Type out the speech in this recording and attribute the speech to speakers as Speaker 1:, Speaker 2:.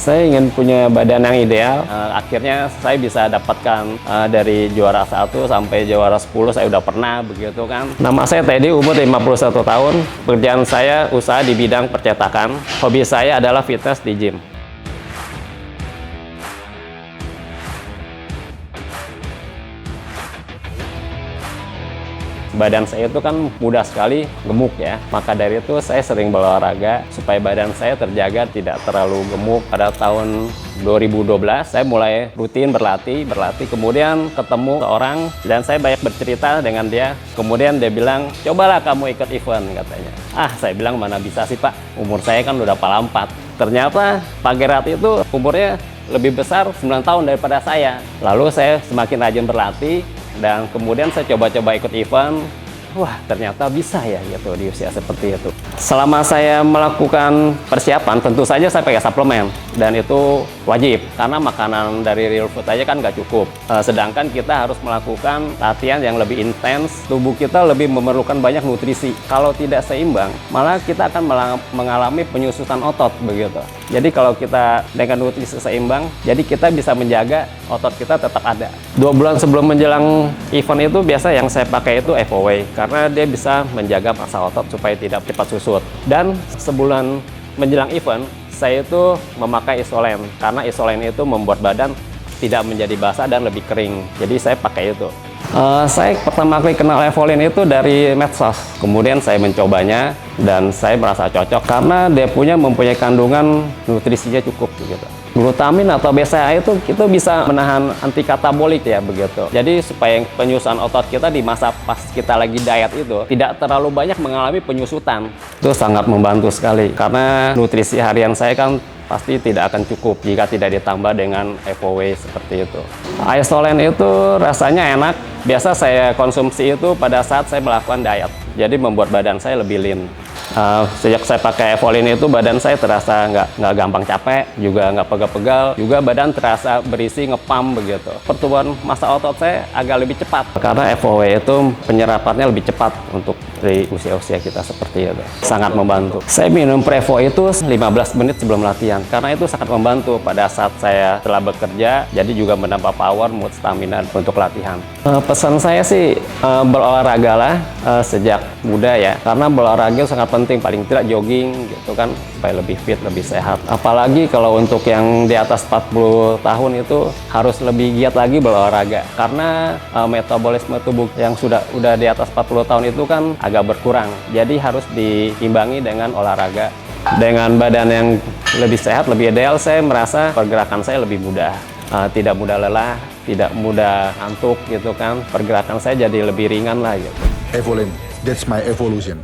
Speaker 1: Saya ingin punya badan yang ideal. Akhirnya saya bisa dapatkan dari juara 1 sampai juara 10 saya udah pernah begitu kan. Nama saya Teddy, umur 51 tahun. Pekerjaan saya usaha di bidang percetakan. Hobi saya adalah fitness di gym. Badan saya itu kan mudah sekali gemuk ya, maka dari itu saya sering berolahraga supaya badan saya terjaga tidak terlalu gemuk. Pada tahun 2012 saya mulai rutin berlatih, kemudian ketemu orang dan saya banyak bercerita dengan dia. Kemudian dia bilang, cobalah kamu ikut event katanya. Saya bilang mana bisa sih Pak, umur saya kan udah kepala 4. Ternyata Pak Gerard itu umurnya lebih besar 9 tahun daripada saya. Lalu saya semakin rajin berlatih dan kemudian saya coba-coba ikut event. Wah, ternyata bisa ya gitu di usia seperti itu. Selama saya melakukan persiapan, tentu saja saya pakai suplemen dan itu wajib karena makanan dari real food aja kan nggak cukup. Sedangkan kita harus melakukan latihan yang lebih intens, tubuh kita lebih memerlukan banyak nutrisi. Kalau tidak seimbang, malah kita akan mengalami penyusutan otot begitu. Jadi kalau kita dengan nutrisi seimbang, jadi kita bisa menjaga otot kita tetap ada. 2 bulan sebelum menjelang event itu biasa yang saya pakai itu FOW karena dia bisa menjaga massa otot supaya tidak cepat susut. Dan sebulan menjelang event, saya itu memakai isolen karena isolen itu membuat badan tidak menjadi basah dan lebih kering. Jadi saya pakai itu. Saya pertama kali kenal Evolin itu dari medsos. Kemudian saya mencobanya dan saya merasa cocok karena dia mempunyai kandungan nutrisinya cukup gitu. Glutamin atau BCAA itu bisa menahan antikatabolik ya begitu. Jadi supaya penyusutan otot kita di masa pas kita lagi diet itu tidak terlalu banyak mengalami penyusutan. Itu sangat membantu sekali karena nutrisi harian saya kan pasti tidak akan cukup jika tidak ditambah dengan FOW seperti itu. Isolen itu rasanya enak. Biasa saya konsumsi itu pada saat saya melakukan diet. Jadi membuat badan saya lebih lean. Sejak saya pakai Evolin itu badan saya terasa nggak gampang capek, juga nggak pegal-pegal, juga badan terasa berisi ngepam begitu. Pertumbuhan massa otot saya agak lebih cepat karena FOW itu penyerapannya lebih cepat untuk di usia-usia kita seperti itu. Sangat membantu. Saya minum Prevo itu 15 menit sebelum latihan karena itu sangat membantu pada saat saya telah bekerja, jadi juga menambah power, mood, stamina untuk latihan. Pesan saya sih berolahragalah sejak muda ya, karena berolahraga sangat penting, paling tidak jogging gitu kan supaya lebih fit, lebih sehat. Apalagi kalau untuk yang di atas 40 tahun itu harus lebih giat lagi berolahraga karena metabolisme tubuh yang udah di atas 40 tahun itu kan agak berkurang. Jadi harus diimbangi dengan olahraga. Dengan badan yang lebih sehat, lebih ideal, saya merasa pergerakan saya lebih mudah. Tidak mudah lelah, tidak mudah ngantuk gitu kan. Pergerakan saya jadi lebih ringan lah gitu.
Speaker 2: Evolin, that's my evolution.